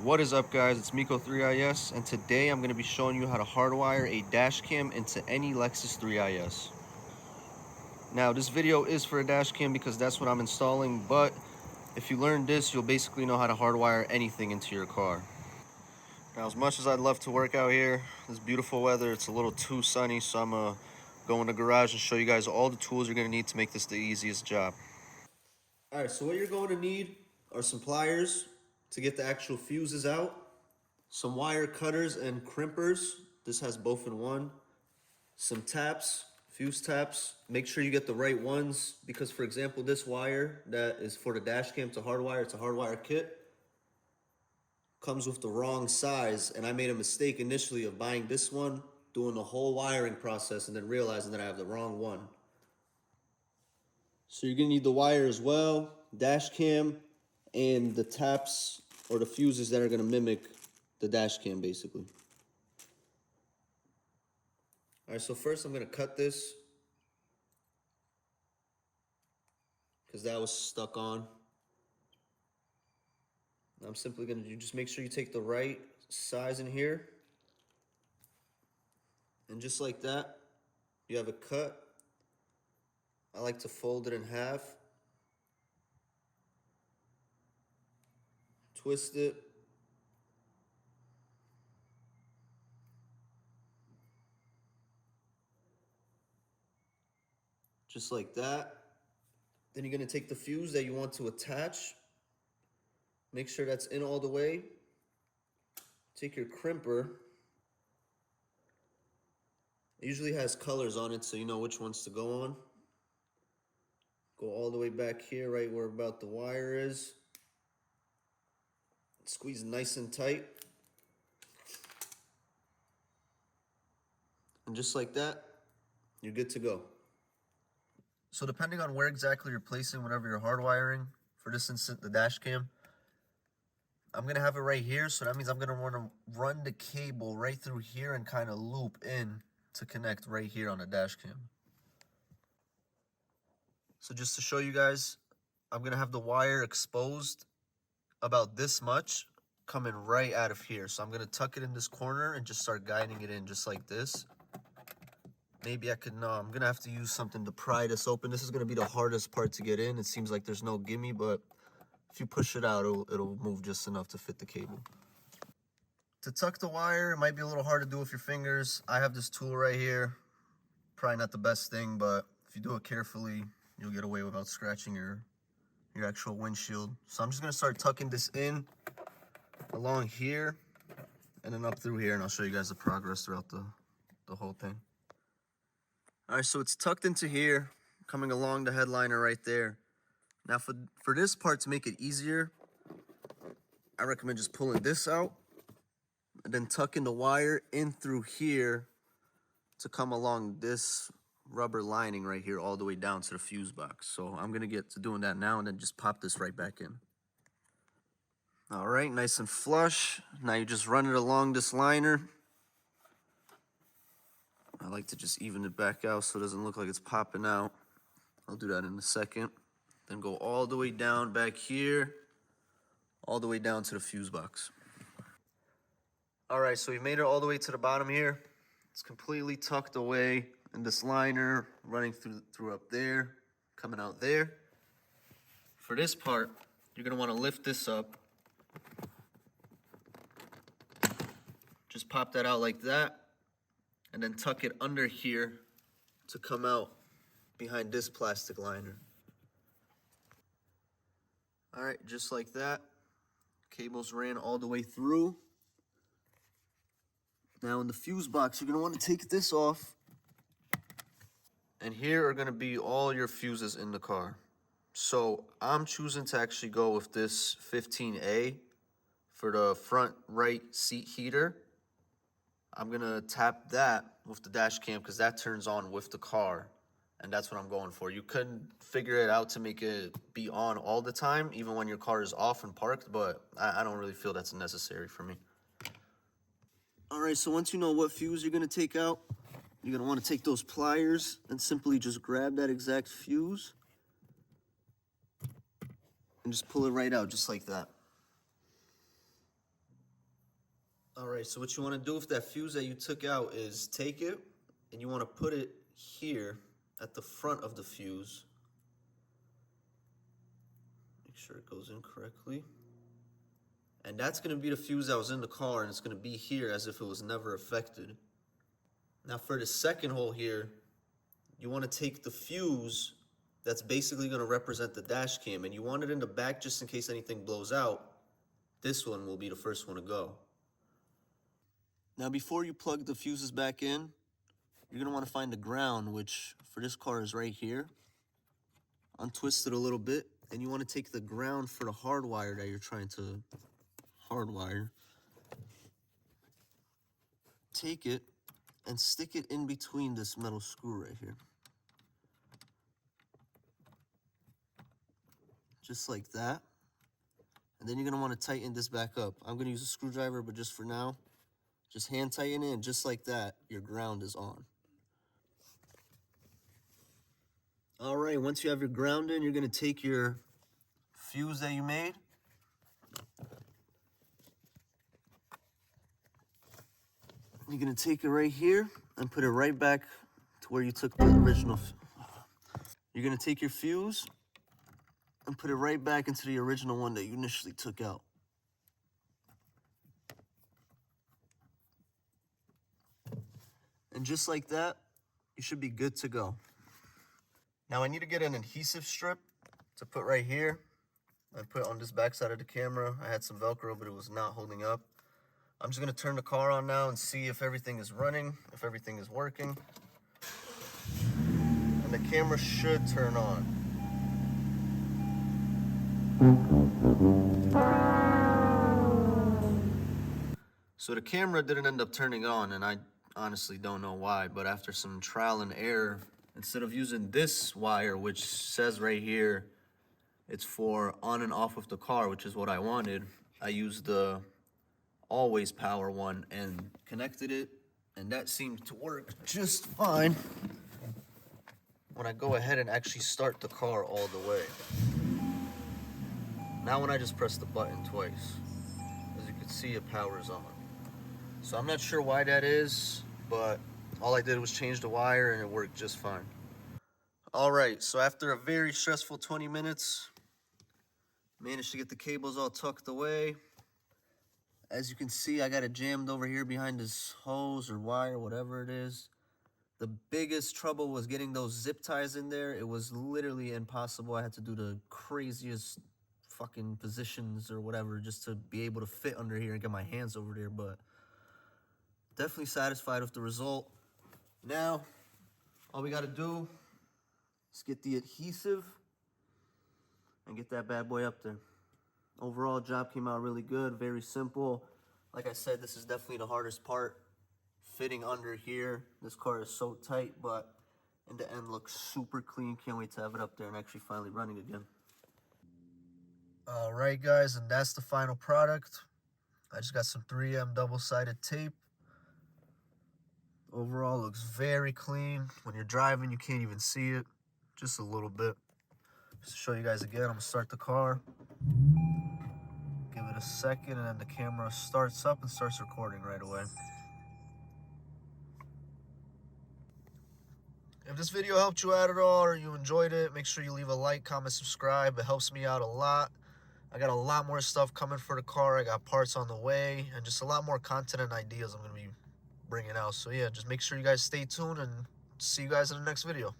What is up, guys? It's Miko3IS, and today I'm going to be showing you how to hardwire a dash cam into any Lexus 3IS. Now, this video is for a dash cam because that's what I'm installing, but if you learn this, you'll basically know how to hardwire anything into your car. Now, as much as I'd love to work out here, this beautiful weather, it's a little too sunny, so I'm going to go in the garage and show you guys all the tools you're going to need to make this the easiest job. Alright, so what you're going to need are some pliers to get the actual fuses out, some wire cutters and crimpers. This has both in one. Some taps, fuse taps. Make sure you get the right ones because, for example, this wire that is for the dash cam to hardwire, it's a hardwire kit, comes with the wrong size, and I made a mistake initially of buying this one, doing the whole wiring process, and then realizing that I have the wrong one. So you're gonna need the wire as well, dash cam, and the taps or the fuses that are gonna mimic the dash cam basically. All right, so first I'm gonna cut this because that was stuck on. I'm simply gonna just make sure you take the right size in here. And just like that, you have a cut. I like to fold it in half. Twist it. Just like that. Then you're gonna take the fuse that you want to attach. Make sure that's in all the way. Take your crimper. It usually has colors on it so you know which ones to go on. Go all the way back here, right where about the wire is. Squeeze nice and tight. And just like that, you're good to go. So depending on where exactly you're placing whatever you're hardwiring, for this instance, the dash cam, I'm gonna have it right here, so that means I'm gonna want to run the cable right through here and kind of loop in to connect right here on the dash cam. So just to show you guys, I'm gonna have the wire exposed about this much coming right out of here. So I'm gonna tuck it in this corner and just start guiding it in just like this. Maybe I could, no, I'm gonna have to use something to pry this open. This is gonna be the hardest part to get in. It seems like there's no gimme, but if you push it out, it'll move just enough to fit the cable. To tuck the wire, it might be a little hard to do with your fingers. I have this tool right here. Probably not the best thing, but if you do it carefully, you'll get away without scratching your actual windshield. So I'm just gonna start tucking this in along here and then up through here, and I'll show you guys the progress throughout the whole thing. All right, so it's tucked into here, coming along the headliner right there. Now for this part, to make it easier, I recommend just pulling this out and then tucking the wire in through here to come along this rubber lining right here all the way down to the fuse box. So I'm gonna get to doing that now and then just pop this right back in. All right, nice and flush. Now you just run it along this liner. I like to just even it back out so it doesn't look like it's popping out. I'll do that in a second. Then go all the way down back here, all the way down to the fuse box. All right, so we made it all the way to the bottom here. It's completely tucked away in this liner, running through up there, coming out there. For this part, you're gonna wanna lift this up. Just pop that out like that, and then tuck it under here to come out behind this plastic liner. All right, just like that. Cables ran all the way through. Now in the fuse box, you're gonna wanna take this off. And here are gonna be all your fuses in the car. So I'm choosing to actually go with this 15A for the front right seat heater. I'm gonna tap that with the dash cam because that turns on with the car, and that's what I'm going for. You could figure it out to make it be on all the time, even when your car is off and parked, but I don't really feel that's necessary for me. All right, so once you know what fuse you're gonna take out, you're gonna wanna take those pliers and simply just grab that exact fuse and just pull it right out just like that. All right, so what you want to do with that fuse that you took out is take it and you want to put it here at the front of the fuse. Make sure it goes in correctly. And that's going to be the fuse that was in the car, and it's going to be here as if it was never affected. Now for the second hole here, you want to take the fuse that's basically going to represent the dash cam, and you want it in the back just in case anything blows out. This one will be the first one to go. Now before you plug the fuses back in, you're going to want to find the ground, which for this car is right here. Untwist it a little bit, and you want to take the ground for the hardwire that you're trying to hardwire. Take it and stick it in between this metal screw right here. Just like that. And then you're going to want to tighten this back up. I'm going to use a screwdriver, but just for now, just hand tighten it, and just like that, your ground is on. All right, once you have your ground in, you're going to take your fuse that you made. You're going to take it right here and put it right back to where you took the original. You're going to take your fuse and put it right back into the original one that you initially took out. And just like that, you should be good to go. Now I need to get an adhesive strip to put right here and put it on this back side of the camera. I had some Velcro, but it was not holding up. I'm just gonna turn the car on now and see if everything is running, if everything is working. And the camera should turn on. So the camera didn't end up turning on, and I honestly don't know why, but after some trial and error, instead of using this wire, which says right here, it's for on and off of the car, which is what I wanted, I used the always power one and connected it, and that seemed to work just fine when I go ahead and actually start the car all the way. Now when I just press the button twice, as you can see, it powers on. So I'm not sure why that is, but all I did was change the wire and it worked just fine. All right, so after a very stressful 20 minutes, managed to get the cables all tucked away. As you can see, I got it jammed over here behind this hose or wire, whatever it is. The biggest trouble was getting those zip ties in there. It was literally impossible. I had to do the craziest fucking positions or whatever just to be able to fit under here and get my hands over there, but definitely satisfied with the result. Now, all we gotta do is get the adhesive and get that bad boy up there. Overall, job came out really good, very simple. Like I said, this is definitely the hardest part, fitting under here. This car is so tight, but in the end looks super clean. Can't wait to have it up there and actually finally running again. All right, guys, and that's the final product. I just got some 3M double-sided tape. Overall, looks very clean. When you're driving, you can't even see it, just a little bit. Just to show you guys again, I'm gonna start the car. Give it a second, and then the camera starts up and starts recording right away. If this video helped you out at all or you enjoyed it, make sure you leave a like, comment, subscribe. It helps me out a lot. I got a lot more stuff coming for the car. I got parts on the way and just a lot more content and ideas I'm going to be bringing out. So yeah, just make sure you guys stay tuned and see you guys in the next video.